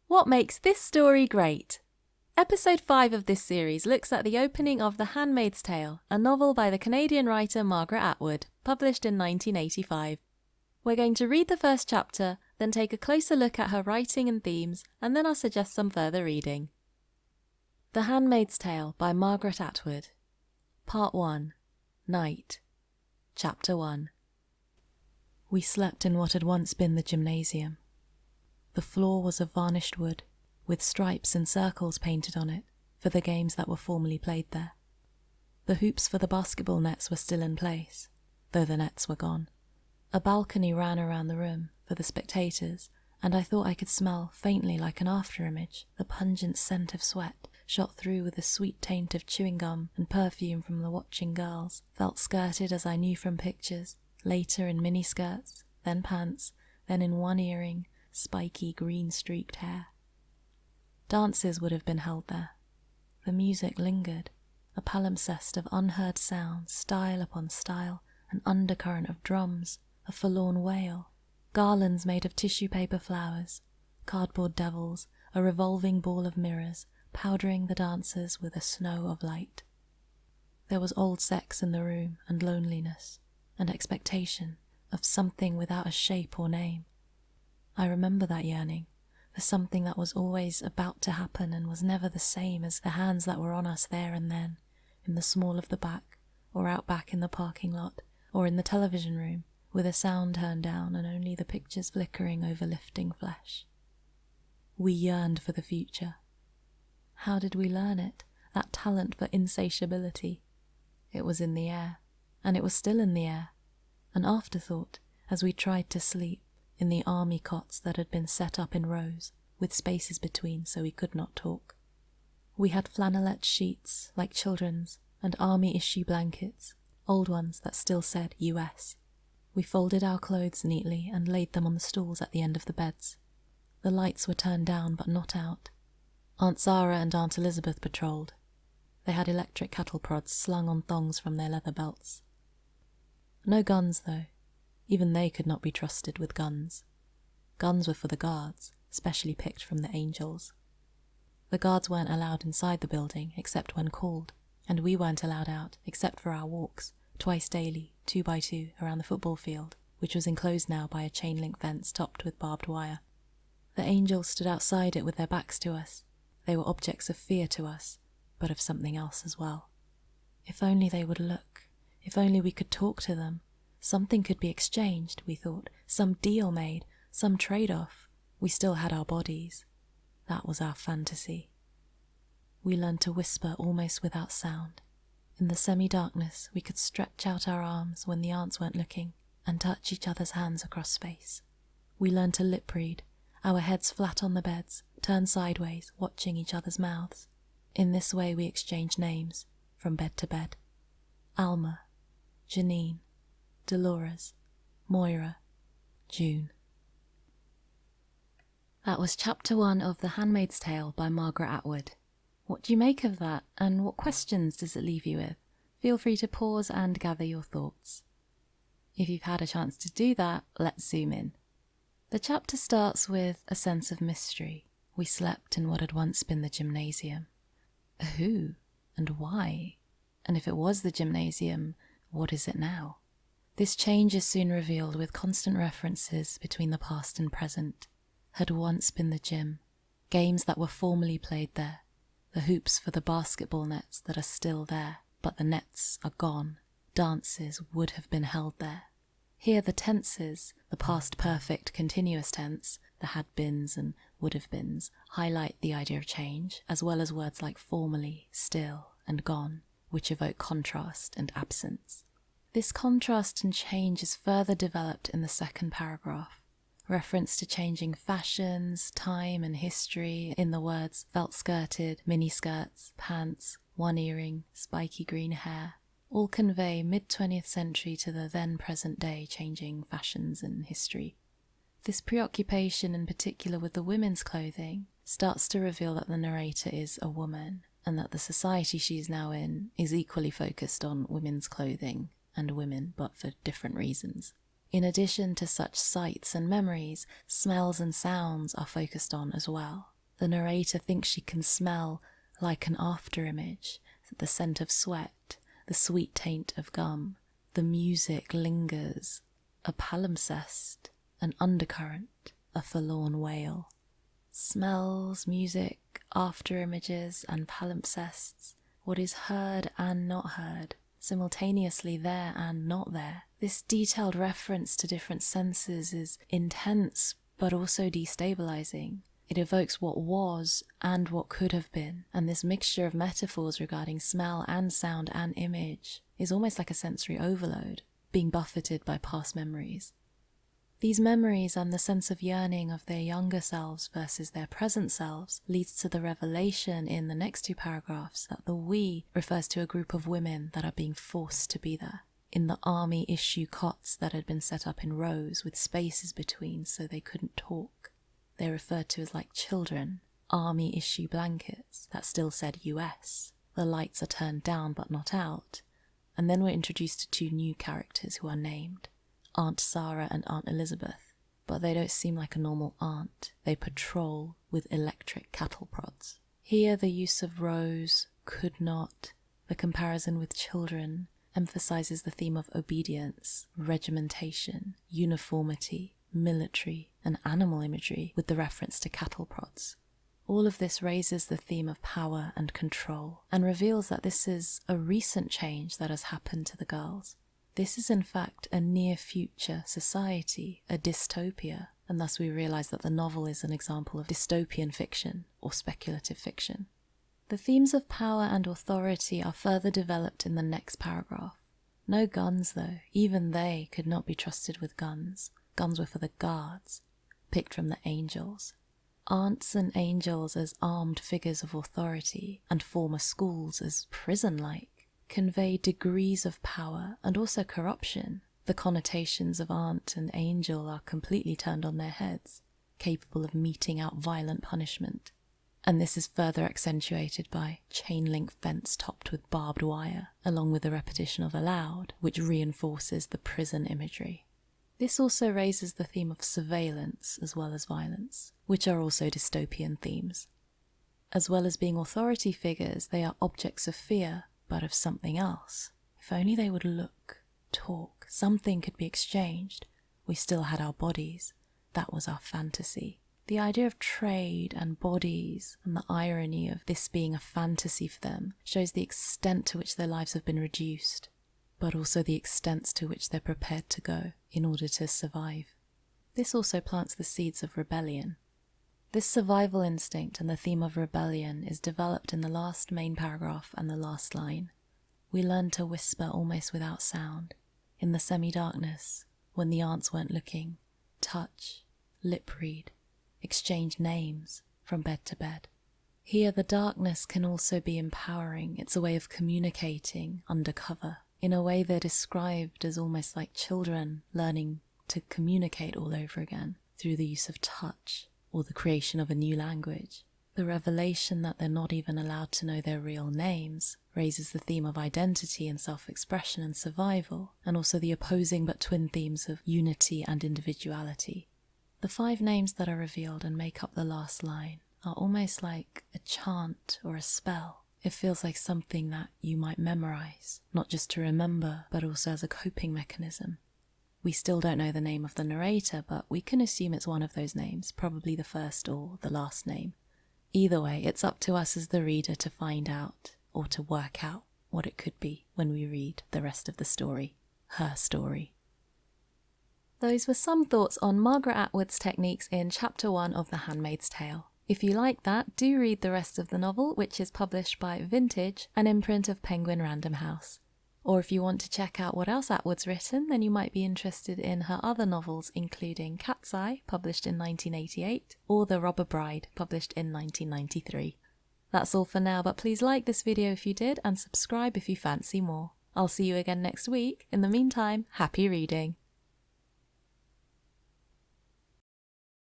What makes this story great? Episode 5 of this series looks at the opening of The Handmaid's Tale, a novel by the Canadian writer Margaret Atwood, published in 1985. We're going to read the first chapter, then take a closer look at her writing and themes, and then I'll suggest some further reading. The Handmaid's Tale by Margaret Atwood. Part 1. Night. Chapter 1. We slept in what had once been the gymnasium. The floor was of varnished wood, with stripes and circles painted on it for the games that were formerly played there. The hoops for the basketball nets were still in place, though the nets were gone. A balcony ran around the room for the spectators, and I thought I could smell, faintly like an after-image, the pungent scent of sweat, shot through with a sweet taint of chewing gum and perfume from the watching girls, felt skirted as I knew from pictures, later in miniskirts, then pants, then in one earring, spiky green-streaked hair. Dances would have been held there. The music lingered, a palimpsest of unheard sounds, style upon style, an undercurrent of drums, a forlorn wail, garlands made of tissue paper flowers, cardboard devils, a revolving ball of mirrors, powdering the dancers with a snow of light. There was old sex in the room, and loneliness, and expectation of something without a shape or name. I remember that yearning, for something that was always about to happen and was never the same as the hands that were on us there and then, in the small of the back, or out back in the parking lot, or in the television room, with the sound turned down and only the pictures flickering over lifting flesh. We yearned for the future. How did we learn it, that talent for insatiability? It was in the air, and it was still in the air, an afterthought as we tried to sleep, in the army cots that had been set up in rows, with spaces between so we could not talk. We had flannelette sheets, like children's, and army-issue blankets, old ones that still said US. We folded our clothes neatly and laid them on the stools at the end of the beds. The lights were turned down but not out. Aunt Zara and Aunt Elizabeth patrolled. They had electric cattle prods slung on thongs from their leather belts. No guns, though. Even they could not be trusted with guns. Guns were for the guards, specially picked from the angels. The guards weren't allowed inside the building except when called, and we weren't allowed out except for our walks, twice daily, 2 by 2, around the football field, which was enclosed now by a chain-link fence topped with barbed wire. The angels stood outside it with their backs to us. They were objects of fear to us, but of something else as well. If only they would look, if only we could talk to them. Something could be exchanged, we thought, some deal made, some trade-off. We still had our bodies. That was our fantasy. We learned to whisper almost without sound. In the semi-darkness, we could stretch out our arms when the aunts weren't looking and touch each other's hands across space. We learned to lip-read, our heads flat on the beds, turned sideways, watching each other's mouths. In this way we exchanged names, from bed to bed. Alma, Janine, Dolores, Moira, June. That was Chapter 1 of The Handmaid's Tale by Margaret Atwood. What do you make of that, and what questions does it leave you with? Feel free to pause and gather your thoughts. If you've had a chance to do that, let's zoom in. The chapter starts with a sense of mystery. We slept in what had once been the gymnasium. Who? And why? And if it was the gymnasium, what is it now? This change is soon revealed with constant references between the past and present. Had once been the gym, games that were formerly played there, the hoops for the basketball nets that are still there, but the nets are gone. Dances would have been held there. Here the tenses, the past perfect continuous tense, the had-beens and would-have-beens, highlight the idea of change, as well as words like formerly, still, and gone, which evoke contrast and absence. This contrast and change is further developed in the second paragraph. Reference to changing fashions, time and history in the words felt-skirted, miniskirts, pants, one earring, spiky green hair, all convey mid-20th century to the then-present day changing fashions and history. This preoccupation in particular with the women's clothing starts to reveal that the narrator is a woman, and that the society she's now in is equally focused on women's clothing and women, but for different reasons. In addition to such sights and memories, smells and sounds are focused on as well. The narrator thinks she can smell, like an afterimage, the scent of sweat, the sweet taint of gum. The music lingers, a palimpsest, an undercurrent, a forlorn wail. Smells, music, afterimages and palimpsests, what is heard and not heard, simultaneously there and not there. This detailed reference to different senses is intense but also destabilizing. It evokes what was and what could have been, and this mixture of metaphors regarding smell and sound and image is almost like a sensory overload, being buffeted by past memories. These memories and the sense of yearning of their younger selves versus their present selves leads to the revelation in the next two paragraphs that the we refers to a group of women that are being forced to be there, in the army issue cots that had been set up in rows with spaces between so they couldn't talk. They're referred to as like children, army issue blankets that still said US. The lights are turned down but not out. And then we're introduced to two new characters who are named, Aunt Sarah and Aunt Elizabeth, but they don't seem like a normal aunt. They patrol with electric cattle prods. Here the use of rose, could not, the comparison with children emphasizes the theme of obedience, regimentation, uniformity, military and animal imagery with the reference to cattle prods. All of this raises the theme of power and control and reveals that this is a recent change that has happened to the girls. This is in fact a near-future society, a dystopia, and thus we realize that the novel is an example of dystopian fiction or speculative fiction. The themes of power and authority are further developed in the next paragraph. No guns though, even they could not be trusted with guns. Guns were for the guards, picked from the angels. Aunts and angels as armed figures of authority, and former schools as prison-like, convey degrees of power and also corruption. The connotations of aunt and angel are completely turned on their heads, capable of meting out violent punishment. And this is further accentuated by chain-link fence topped with barbed wire, along with the repetition of aloud, which reinforces the prison imagery. This also raises the theme of surveillance as well as violence, which are also dystopian themes. As well as being authority figures, they are objects of fear, but of something else. If only they would look, talk, something could be exchanged. We still had our bodies. That was our fantasy. The idea of trade and bodies and the irony of this being a fantasy for them shows the extent to which their lives have been reduced, but also the extent to which they're prepared to go in order to survive. This also plants the seeds of rebellion. This survival instinct and the theme of rebellion is developed in the last main paragraph and the last line. We learned to whisper almost without sound, in the semi-darkness, when the aunts weren't looking, touch, lip read, exchange names from bed to bed. Here the darkness can also be empowering. It's a way of communicating undercover. In a way they're described as almost like children learning to communicate all over again through the use of touch or the creation of a new language. The revelation that they're not even allowed to know their real names raises the theme of identity and self-expression and survival, and also the opposing but twin themes of unity and individuality. The 5 names that are revealed and make up the last line are almost like a chant or a spell. It feels like something that you might memorize, not just to remember, but also as a coping mechanism. We still don't know the name of the narrator, but we can assume it's one of those names, probably the first or the last name. Either way, it's up to us as the reader to find out, or to work out what it could be when we read the rest of the story, her story. Those were some thoughts on Margaret Atwood's techniques in Chapter 1 of The Handmaid's Tale. If you like that, do read the rest of the novel, which is published by Vintage, an imprint of Penguin Random House. Or if you want to check out what else Atwood's written, then you might be interested in her other novels, including Cat's Eye, published in 1988, or The Robber Bride, published in 1993. That's all for now, but please like this video if you did, and subscribe if you fancy more. I'll see you again next week. In the meantime, happy reading!